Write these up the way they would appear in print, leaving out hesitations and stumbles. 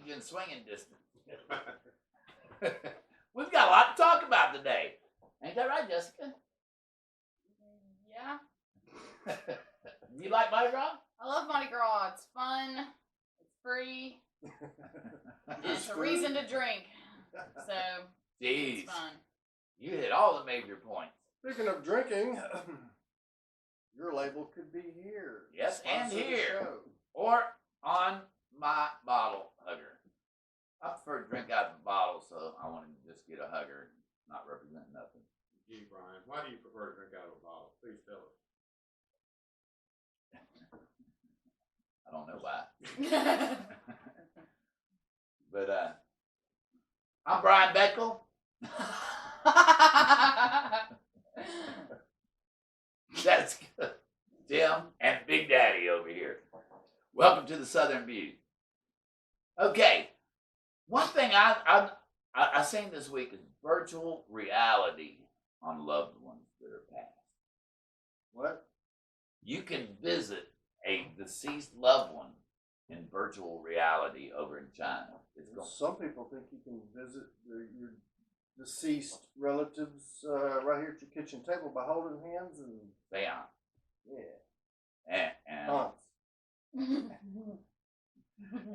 keep you in swinging distance. We've got a lot to talk about today. Ain't that right, Jessica? Yeah. You like Mardi Gras? I love Mardi Gras. It's fun. It's free. And it's a reason to drink. So, Jeez. it's fun. You hit all the major points. Speaking of drinking, your label could be here. Yes, and Sponsor the here. show. Or on my bottle hugger. I prefer to drink out of the bottle, so I wanted to just get a hugger, not represent nothing. Gee, Brian, why do you prefer to drink out of a bottle? Please tell us. I don't know why. But I'm Bryan Bechtol. That's good. Tim and Big Daddy over here. Welcome to the Southern View. Okay, one thing I seen this week is virtual reality on loved ones that are passed. What? You can visit a deceased loved one in virtual reality over in China. It's going. Some people think you can visit your deceased relatives right here at your kitchen table by holding hands and Yeah. yeah. And Aunts.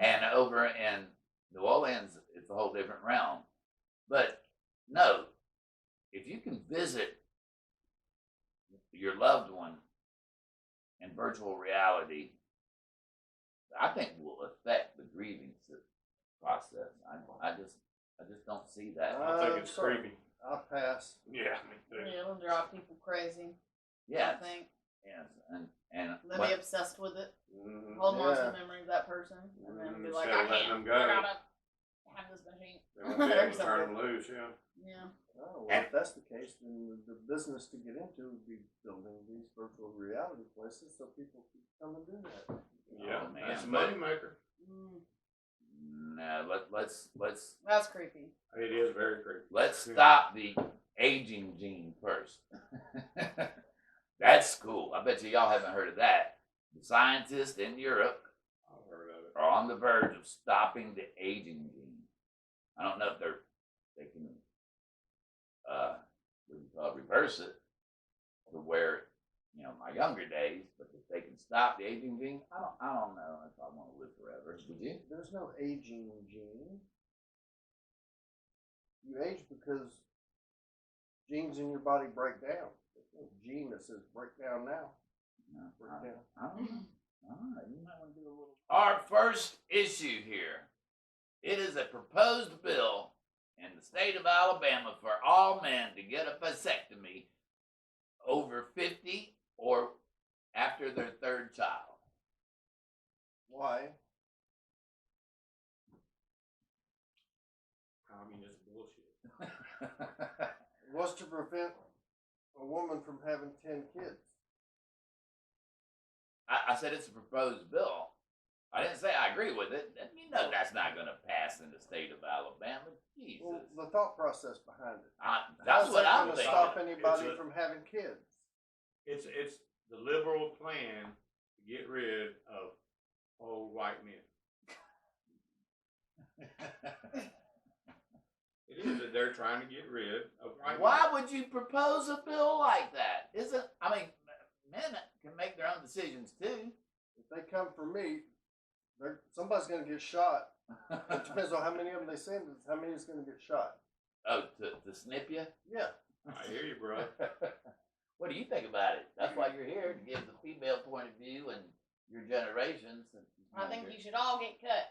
and over in New Orleans, it's a whole different realm. But no, if you can visit your loved one in virtual reality, I think will affect the grieving process. I just don't see that. I think it's sorry. creepy. I'll pass. Yeah, me too. Yeah, it'll drive people crazy. Yes, I think. yes, and They'll be obsessed with it. Mm-hmm. Holding on to Yeah. the memory of that person. And then be like, Instead I of letting can't. them go. I gotta have this machine. They won't be Or able to something. turn them loose, yeah. Yeah. Oh, well, if that's the case, then the business to get into would be building these virtual reality places so people can come and do that. Yeah, man, that's a but- money maker. no, let's That's creepy. It is very creepy. let's Yeah. stop the aging gene first. That's cool. I bet y'all haven't heard of that. The scientists in Europe I've heard of it. are on the verge of stopping the aging gene. I don't know if they can what do you call it, reverse it to where, my younger days, but if they can stop the aging gene, I don't know if I want to live forever. Would you? There's no aging gene. You age because genes in your body break down. There's no gene that says break down now. No, Break I down. don't know. All right, you might want to do a little. Our first issue here. It is a proposed bill in the state of Alabama for all men to get a vasectomy over 50 or after their third child. Why? Communist bullshit. It was to prevent a woman from having 10 kids. I said it's a proposed bill. I didn't say I agree with it. You know that's not going to pass in the state of Alabama. Jesus. Well, the thought process behind it. That's How's what that I'm gonna thinking. stop anybody It's a- from having kids? It's the liberal plan to get rid of old white men. It is that they're trying to get rid of white Why men. would you propose a bill like that? Men can make their own decisions too. If they come for me, somebody's going to get shot. It depends on how many of them they send. How many is going to get shot? Oh, to snip you? Yeah. I hear you, bro. What do you think about it? That's why you're here, to give the female point of view and your generations. I think you should all get cut.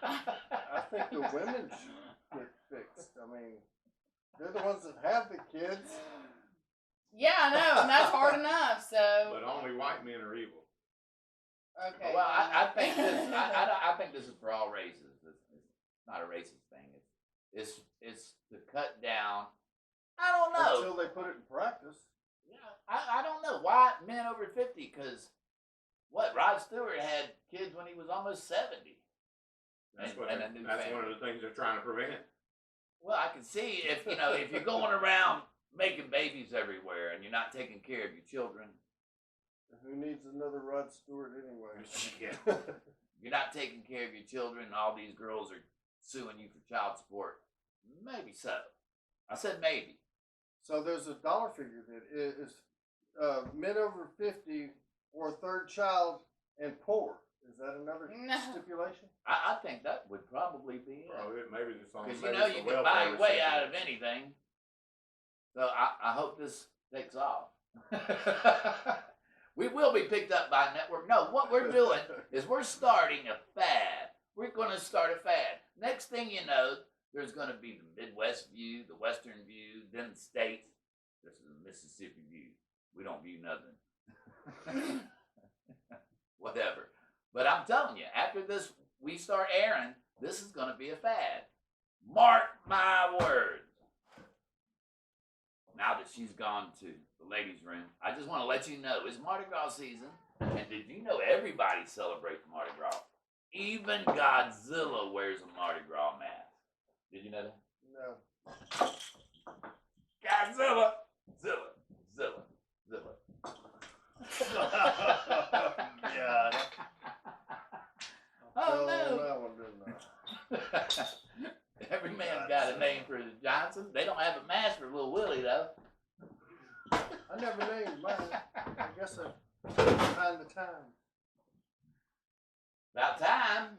I think the women should get fixed. I mean, they're the ones that have the kids. Yeah, I know, and that's hard enough. So But only white men are evil. okay. Well, I think this. I think this is for all races. It's not a racist thing. It's to cut down. I don't know. Until they put it in practice. Yeah, I don't know why men over 50. Because Rod Stewart had kids when he was almost 70. That's And a new that's family. one of the things they're trying to prevent. Well, I can see if you're going around making babies everywhere and you're not taking care of your children. Who needs another Rod Stewart anyway? Yeah. you're not taking care of your children, and all these girls are suing you for child support. Maybe so. I said maybe. So there's a dollar figure that is men over 50 or a third child and poor. Is that another No. stipulation? I think that would probably be it. Maybe it's on. Because maybe you it's a can buy welfare your way out of recipient. anything. So I hope this takes off. We will be picked up by a network. No, what we're doing is we're starting a fad. We're going to start a fad. Next thing you know, there's going to be the Midwest view, the Western view, then the states. This is the Mississippi view. We don't view nothing. Whatever. But I'm telling you, after this, we start airing, this is going to be a fad. Mark my words. Now that she's gone to the ladies' room, I just want to let you know it's Mardi Gras season. And did you know everybody celebrates Mardi Gras? Even Godzilla wears a Mardi Gras mask. Did you know that? No. Godzilla! Zilla. God. Oh, no. That one didn't I? Every man got a name for his Johnson. They don't have a mask for Little Willie, though. I never named mine. I guess I'm behind the time. About time.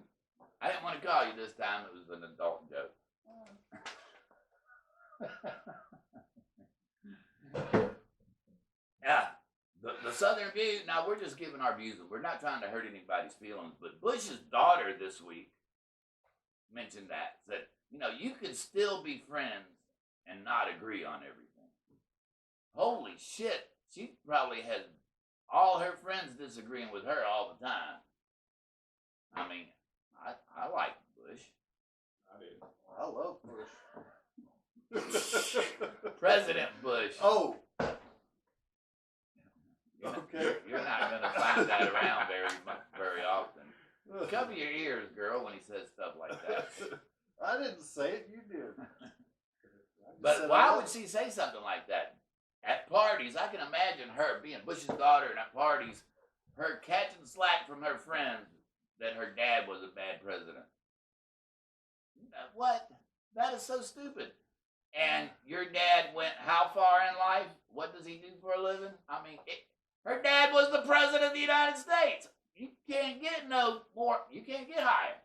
I didn't want to call you this time. It was an adult joke. Yeah, the Southern view. Now we're just giving our views. We're not trying to hurt anybody's feelings. But Bush's daughter this week mentioned that you can still be friends and not agree on everything. Holy shit! She probably has all her friends disagreeing with her all the time. I mean, I like Bush. I did. I love Bush. President Bush. Oh, You're not- okay. You're not going to find that around very often. Cover your ears, girl, when he says stuff like that. I didn't say it. You did. But why would she say something like that? At parties, I can imagine her being Bush's daughter, and at parties, her catching slack from her friends that her dad was a bad president. What? That is so stupid. And your dad went how far in life? What does he do for a living? I mean, her dad was the president of the United States. You can't get no more. You can't get higher.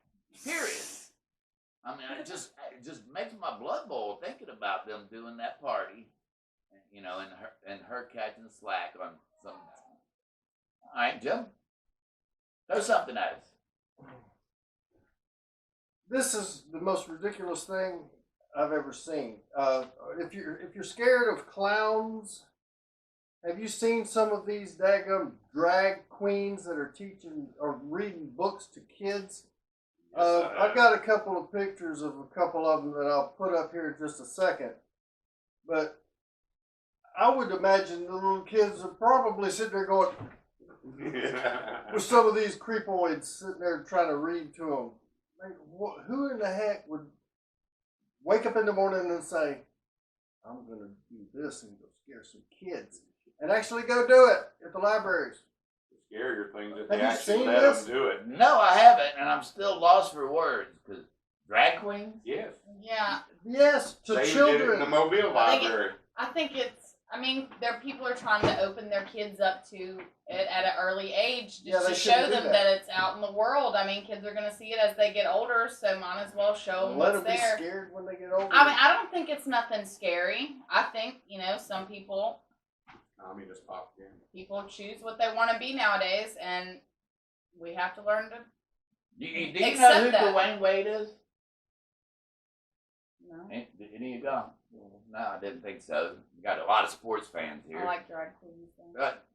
Period. I mean, it just makes my blood boil thinking about them doing that party, and her catching slack on some. All right, Jim. There's something else. This is the most ridiculous thing I've ever seen. If you're scared of clowns, have you seen some of these daggum drag queens that are teaching or reading books to kids? I've got a couple of pictures of a couple of them that I'll put up here in just a second. But I would imagine the little kids are probably sitting there going, with some of these creepoids sitting there trying to read to them. Like, who in the heck would wake up in the morning and say, I'm going to do this and go scare some kids, and actually go do it at the libraries? The scarier things that Have they you actually seen let this? them do it. No, I haven't, and I'm still lost for words. Because drag queens? Yes. Yeah, Yes, to They even did it in children. the Mobile I think Library. I think people are trying to open their kids up to it at an early age Yeah, just they to shouldn't show do them that. that it's out in the world. I mean, kids are going to see it as they get older, so might as well show them Let what's them be there. scared when they get older. I mean, I don't think it's nothing scary. I think, some people Just popped in. choose what they want to be nowadays, and we have to learn to. Do you know Accept who that. Dwayne Wade is? No, Any of you go? No, I didn't think so. We got a lot of sports fans here. I like drag queens. But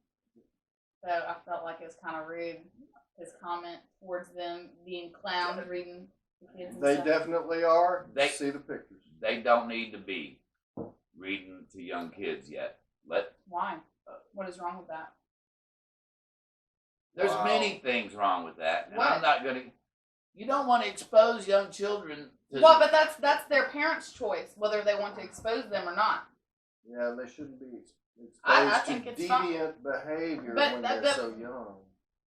So I felt like it was kind of rude, his comment towards them being clowns reading the kids and They stuff. definitely are. They- See the pictures. they don't need to be reading to young kids yet. Why? What is wrong with that? There's Wow. many things wrong with that, and What? I'm not gonna. You don't want to expose young children to. Well, but that's their parents' choice whether they want to expose them or not. Yeah, they shouldn't be exposed I to think it's fine. deviant behavior But when that- they're that- so young.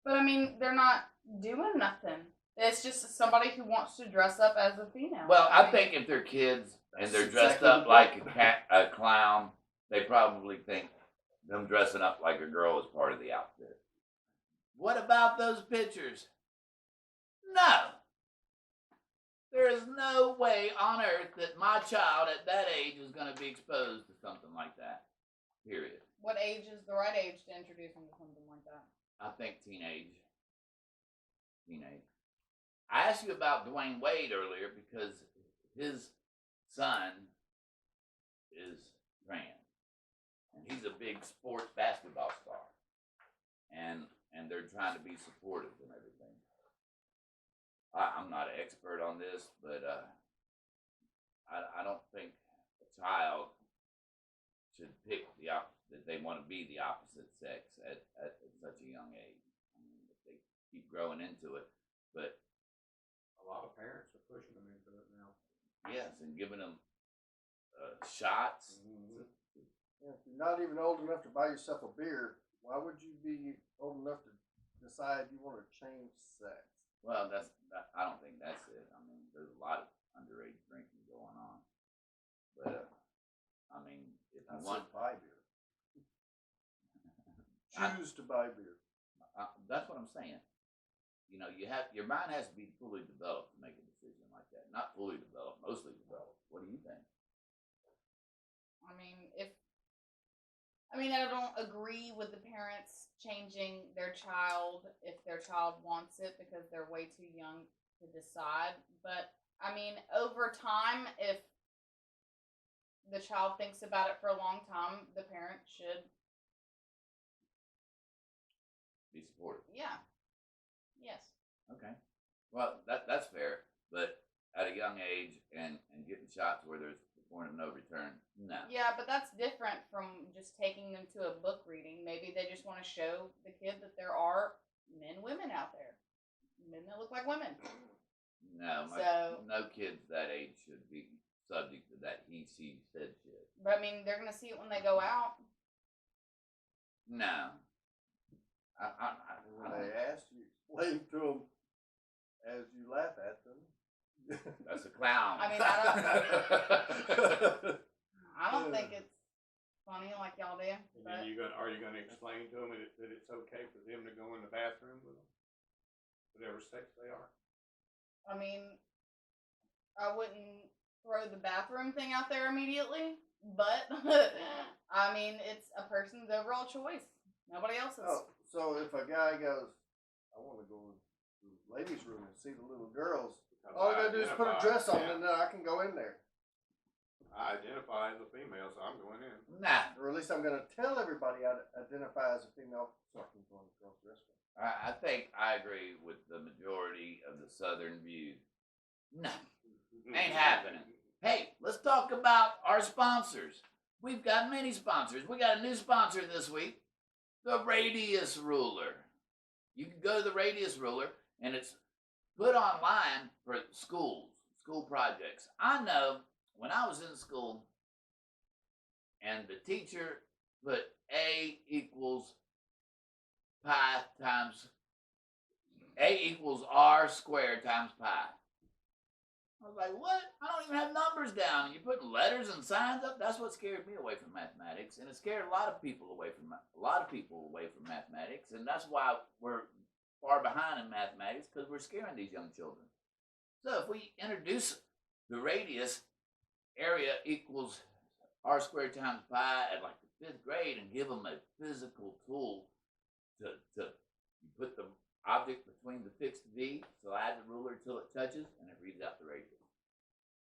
But I mean, they're not doing nothing. It's just somebody who wants to dress up as a female. Well, I think if they're kids and they're dressed up like a clown, they probably think them dressing up like a girl is part of the outfit. What about those pictures? No. There is no way on earth that my child at that age is going to be exposed to something like that. Period. What age is the right age to introduce them to something like that? I think teenage. I asked you about Dwayne Wade earlier because his son is trans, and he's a big sports basketball star, and they're trying to be supportive and everything. I'm not an expert on this, but I don't think a child should pick that they want to be the opposite sex at such a young age. I mean, if they keep growing into it, but A lot of parents are pushing them into it now. yes, and giving them shots. Mm-hmm. If you're not even old enough to buy yourself a beer, why would you be old enough to decide you want to change sex? Well, I don't think that's it. I mean, there's a lot of underage drinking going on, but I mean, if you I want, said buy beer. I- Choose to buy beer. that's what I'm saying. You know, your mind has to be fully developed to make a decision like that. Not fully developed, mostly developed. What do you think? I mean, I don't agree with the parents changing their child if their child wants it because they're way too young to decide. But I mean, over time, if the child thinks about it for a long time, the parent should, Be supportive. yeah, yes. Okay. Well, that's fair, but at a young age and getting shots where there's the point of no return, no. Yeah, but that's different from just taking them to a book reading. Maybe they just want to show the kid that there are women out there. Men that look like women. No, So- no kids that age should be subject to that he, she, said shit. But I mean, they're going to see it when they go out. No. I When don't- they ask you, explain to them as you laugh at them. that's a clown. I mean, I don't think it's funny like y'all do. And But then are you gonna explain to them that it's okay for them to go in the bathroom with them, whatever sex they are? I mean, I wouldn't throw the bathroom thing out there immediately. But I mean, it's a person's overall choice. Nobody else's. Oh, so if a guy goes, I want to go to the ladies' room and see the little girls, Because all I gotta do is put a identify- dress on yeah, and then I can go in there. I identify as a female, so I'm going in. Nah. Or at least I'm gonna tell everybody I identify as a female so I can go in the girls' restroom. I think I agree with the majority of the Southern view. No. Ain't happening. Hey, let's talk about our sponsors. We've got many sponsors. We got a new sponsor this week, the Radius Ruler. You can go to the Radius Ruler, and it's put online for school projects. I know when I was in school, and the teacher put A equals pi times A equals R squared times pi. I was like, what? I don't even have numbers down. And you're putting letters and signs up. That's what scared me away from mathematics, and it scared a lot of people away from mathematics. And that's why we're far behind in mathematics, because we're scaring these young children. So if we introduce the radius area equals R squared times pi at like the 5th grade and give them a physical tool to you put the object between the fixed V, slide the ruler until it touches, and it reads out the radius.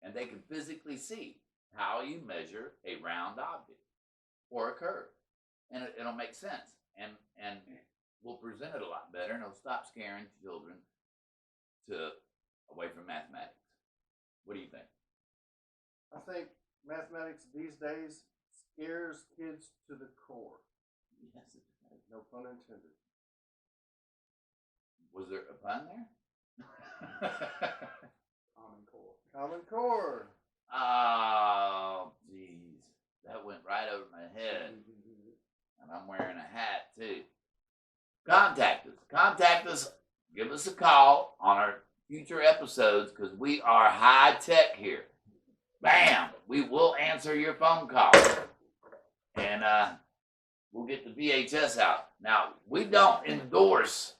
And they can physically see how you measure a round object or a curve. And it'll make sense. And we'll present it a lot better, and it'll stop scaring children away from mathematics. What do you think? I think mathematics these days scares kids to the core. Yes, it does. No pun intended. Was there a pun there? Common Core. Common Core. Oh, jeez. That went right over my head. And I'm wearing a hat, too. Contact us. Give us a call on our future episodes because we are high tech here. Bam! We will answer your phone call. And we'll get the VHS out. Now, we don't endorse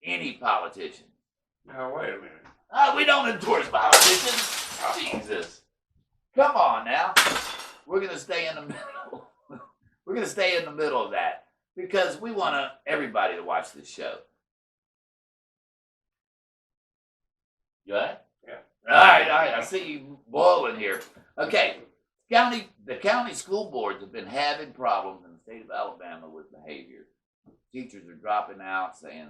any politician. Now, wait a minute. We don't endorse politicians. Jesus. Come on now. We're going to stay in the middle. We're going to stay in the middle of that because we want everybody to watch this show. You all right? Yeah. All right. I see you boiling here. Okay. The county school boards have been having problems in the state of Alabama with behavior. Teachers are dropping out, saying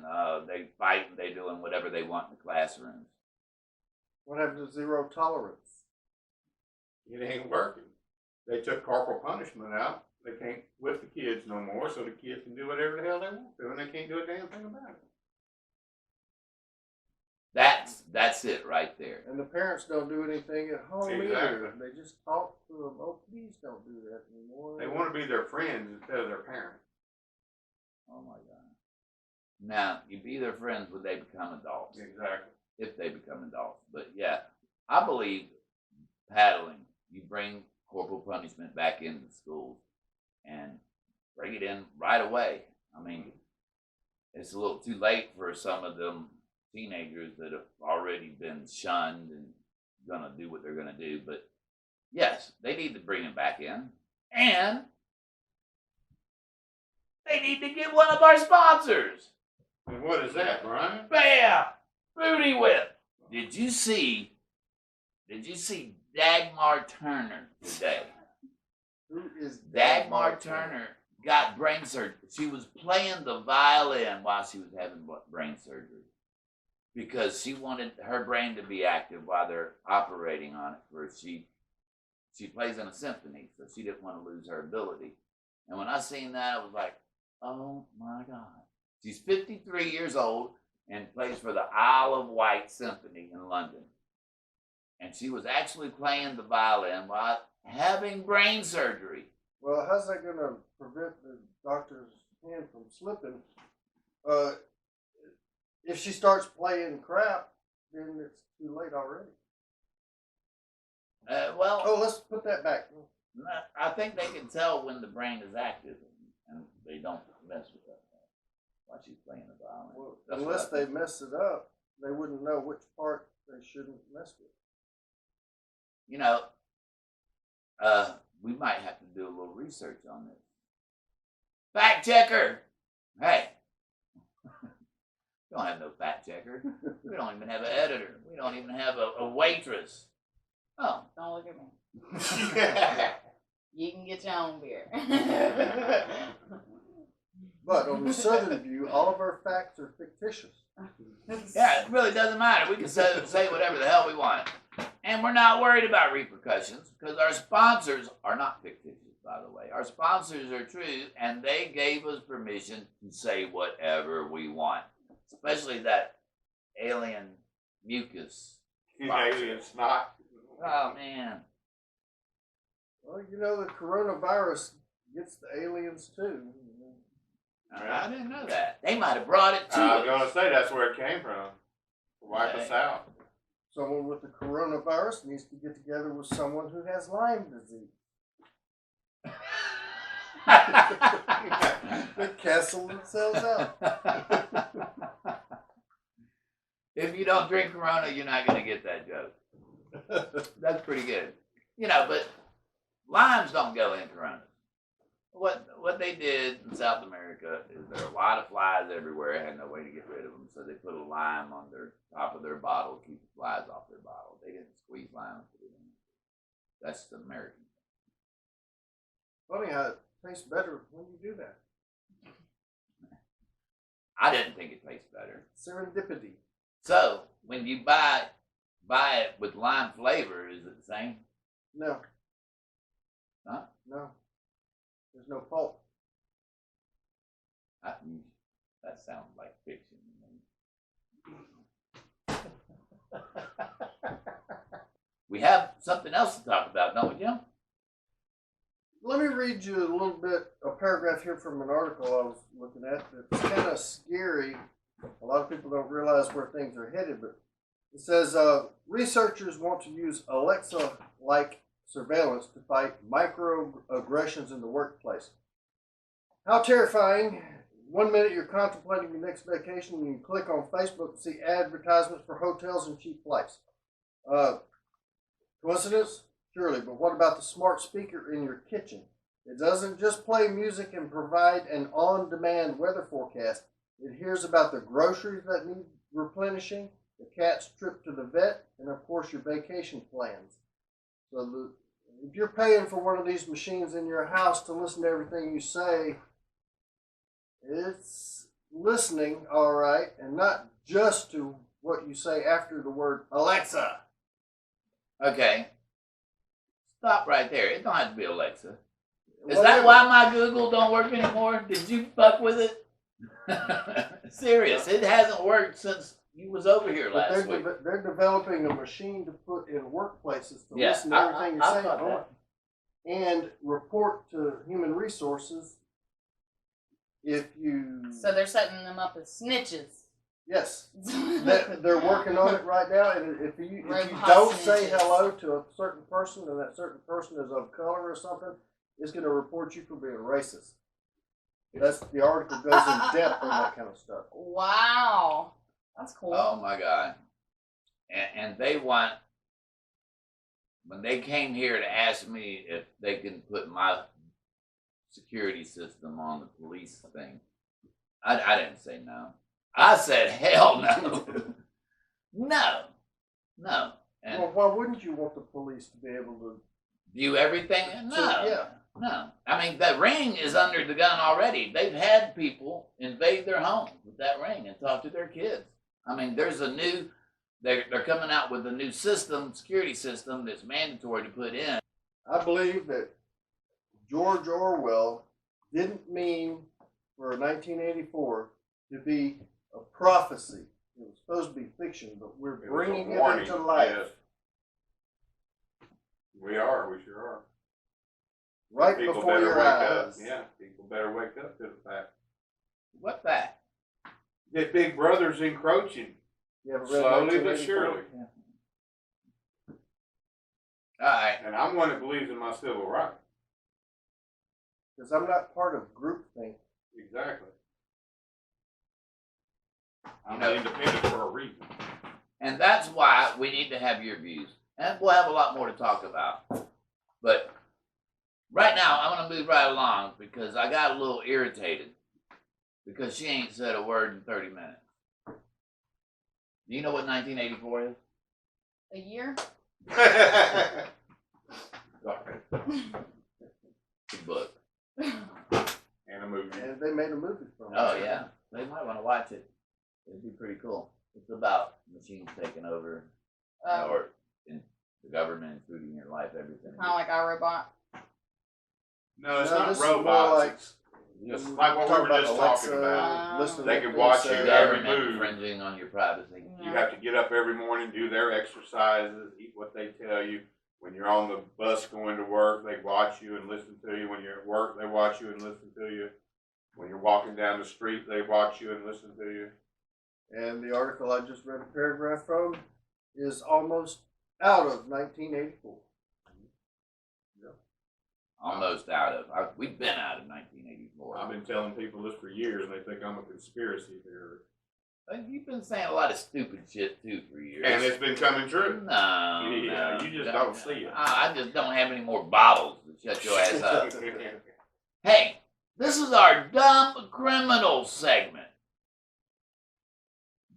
they fight and they're doing whatever they want in the classrooms. What happened to zero tolerance? It ain't working. They took corporal punishment out. They can't whip the kids no more, so the kids can do whatever the hell they want to, and they can't do a damn thing about it. That's it right there. And the parents don't do anything at home Exactly. either. They just talk to them. Oh, please don't do that anymore. They want to be their friends instead of their parents. Oh my God. Now, you be their friends when they become adults. Exactly. If they become adults. But yeah, I believe paddling, you bring corporal punishment back into the schools and bring it in right away. I mean, it's a little too late for some of them teenagers that have already been shunned and gonna do what they're gonna do. But yes, they need to bring it back in. And they need to get one of our sponsors. And what is that, Brian? Bam! Booty Whip. Did you see Dagmar Turner today? Who is Dagmar Turner got brain surgery. She was playing the violin while she was having brain surgery because she wanted her brain to be active while they're operating on it. For she plays in a symphony, so she didn't want to lose her ability. And when I seen that, I was like, oh my God. She's 53 years old and plays for the Isle of Wight Symphony in London. And she was actually playing the violin while having brain surgery. Well, how's that going to prevent the doctor's hand from slipping? If she starts playing crap, then it's too late already. Well, Oh, let's put that back. I think they can tell when the brain is active and they don't mess with that while she's playing the violin. Well, That's unless what I they think. mess it up, they wouldn't know which part they shouldn't mess with. You know, we might have to do a little research on this. Fact checker! Hey, we don't have no fact checker. We don't even have an editor. We don't even have a waitress. Oh, Don't look at me. You can get your own beer. But on the Southern View, all of our facts are fictitious. yeah, it really doesn't matter. We can say whatever the hell we want. And we're not worried about repercussions because our sponsors are not fictitious, by the way. Our sponsors are true, and they gave us permission to say whatever we want, especially that alien mucus. Alien snot. Oh, man. Well, you know, the coronavirus gets the aliens too. I didn't know that. They might have brought it to I was us. going to say that's where it came from. To wipe us out. Someone with the coronavirus needs to get together with someone who has Lyme disease. They cancel themselves out. If you don't drink Corona, you're not going to get that joke. That's pretty good. You know, but limes don't go in Coronas. What they did in South America is there are a lot of flies everywhere. Had no way to get rid of them, so they put a lime on their top of their bottle to keep the flies off their bottle. They didn't squeeze lime and put it in. That's the American. Funny how it tastes better when you do that. I didn't think it tastes better. Serendipity. So when you buy it with lime flavor, is it the same? No. Huh? No. There's no pulp. That sounds like fiction. We have something else to talk about, don't we, Jim? Let me read you a little bit, a paragraph here from an article I was looking at that's kind of scary. A lot of people don't realize where things are headed, but It says researchers want to use Alexa-like surveillance to fight microaggressions in the workplace. How terrifying. 1 minute you're contemplating your next vacation and you click on Facebook to see advertisements for hotels and cheap flights. Coincidence? Surely, but what about the smart speaker in your kitchen? It doesn't just play music and provide an on-demand weather forecast. It hears about the groceries that need replenishing, the cat's trip to the vet, and of course your vacation plans. So if you're paying for one of these machines in your house to listen to everything you say, it's listening, all right, and not just to what you say after the word Alexa. Okay. Stop right there. It don't have to be Alexa. Is Whatever. that why my Google don't work anymore? Did you fuck with it? Serious. It hasn't worked since you was over here But last week. they're developing a machine to put in workplaces to Yeah, listen to everything I you're saying thought that. and report to human resources if you. So they're setting them up as snitches. Yes, they're working on it right now, and if you Robot don't say snitches. hello to a certain person and that certain person is of color or something, it's going to report you for being racist. That's the article goes in depth on that kind of stuff. Wow, that's cool. Oh my God. And they want, when they came here to ask me if they can put my security system on the police thing, I didn't say no. I said, hell no. No. And Well, why wouldn't you want the police to be able to? view everything? No. Yeah. No. I mean, the ring is under the gun already. They've had people invade their homes with that ring and talk to their kids. I mean, there's a new, they're coming out with a new system, security system that's mandatory to put in. I believe that George Orwell didn't mean for 1984 to be a prophecy. It was supposed to be fiction, but we're It was a bringing it warning, into life yes. We are. We sure are. right People before better your wake eyes. up. Yeah, people better wake up to the fact What that? that Big Brother's encroaching You haven't read slowly but 1984? surely. All right. And I'm one that believes in my civil rights. Because I'm not part of groupthink. Exactly. I'm You know- independent for a reason. And that's why we need to have your views. And we'll have a lot more to talk about. But right now, I'm going to move right along because I got a little irritated because she ain't said a word in 30 minutes. Do you know what 1984 is? A year? Sorry. The book. And a movie. And they made a movie from it. Oh, yeah. They might want to watch it. It'd be pretty cool. It's about machines taking over or in the government, including your life, everything. Kind of like iRobot. No, it's No, not this is more robots. like- It's just like what we were just talking about. listening They to can things watch said. you every Government move. infringing on your privacy. You have to get up every morning, do their exercises, eat what they tell you. When you're on the bus going to work, they watch you and listen to you. When you're at work, they watch you and listen to you. When you're walking down the street, they watch you and listen to you. And the article I just read a paragraph from is almost out of 1984. Almost out of. We've been out of 1984. I've been telling people this for years, and they think I'm a conspiracy theorist. You've been saying a lot of stupid shit too for years. And it's been coming true. No, Yeah, no, you just don't see it. I just don't have any more bottles to shut your ass up. Hey, this is our dumb criminal segment.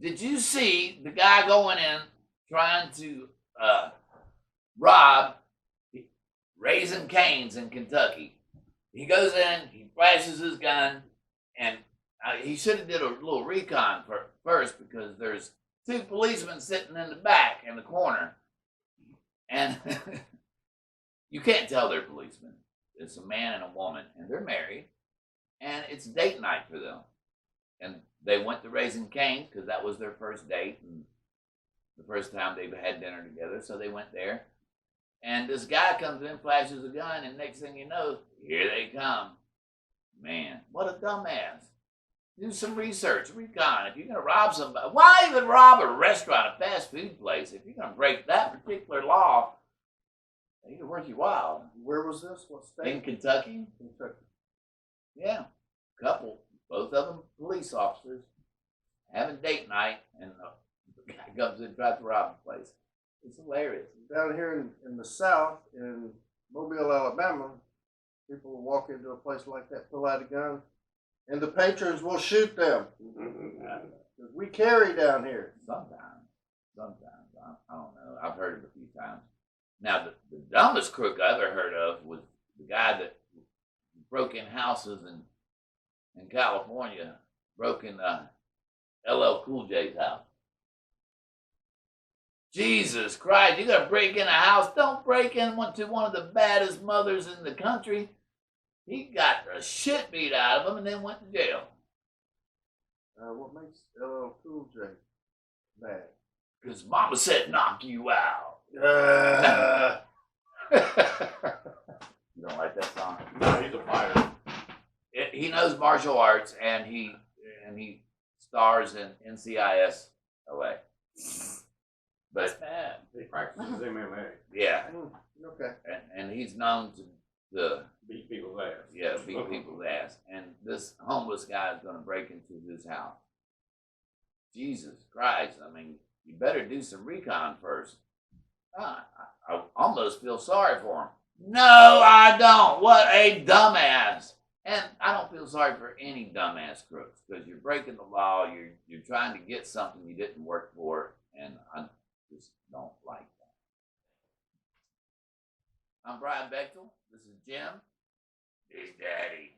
Did you see the guy going in trying to rob Raising Cane's in Kentucky? He goes in, he flashes his gun, and he should have did a little recon first because there's two policemen sitting in the back in the corner, and you can't tell they're policemen. It's a man and a woman, and they're married, and it's date night for them. And they went to Raising Cane's because that was their first date and the first time they've had dinner together, so they went there. And this guy comes in, flashes a gun, and next thing you know, here they come. Man, what a dumbass. Do some research, recon. If you're going to rob somebody, why even rob a restaurant, a fast food place? If you're going to break that particular law, it ain't worth your while. Where was this? What state? In Kentucky, Kentucky. yeah, couple, both of them police officers, having date night, and the guy comes in and tries to rob the place. It's hilarious. Down here in the South, in Mobile, Alabama, people will walk into a place like that, pull out a gun, and the patrons will shoot them. Because we carry down here. Sometimes, I don't know. I've heard it a few times. Now, the dumbest crook I ever heard of was the guy that broke in houses in California, broke in LL Cool J's house. Jesus Christ, you're going to break in a house? Don't break in to one of the baddest mothers in the country. He got the shit beat out of him and then went to jail. What makes LL Cool J bad? Because Mama said knock you out. You don't like that song? No, he's a fighter. He knows martial arts, and he stars in NCIS LA. That's But bad. He practices MMA. yeah, Okay. and he's known to Beat people's ass. beat people's ass. And this homeless guy is going to break into his house. Jesus Christ! I mean, you better do some recon first. I almost feel sorry for him. No, I don't. What a dumbass! And I don't feel sorry for any dumbass crooks, because you're breaking the law. You're trying to get something you didn't work for, and I just don't like that. I'm Bryan Bechtol. This is Jim, Big Daddy,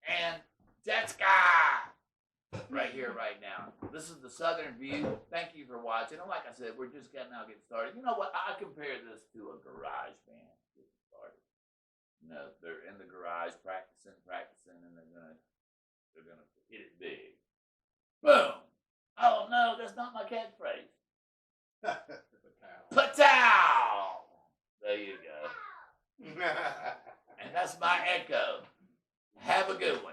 and Jessica. Right here, right now. This is the Southern View. Thank you for watching. And like I said, we're just getting started. You know what? I compare this to a garage band getting started. You know, they're in the garage practicing, and they're gonna hit it big. Boom! Oh no, that's not my catchphrase. Patow! There you go. And that's my echo. Have a good one.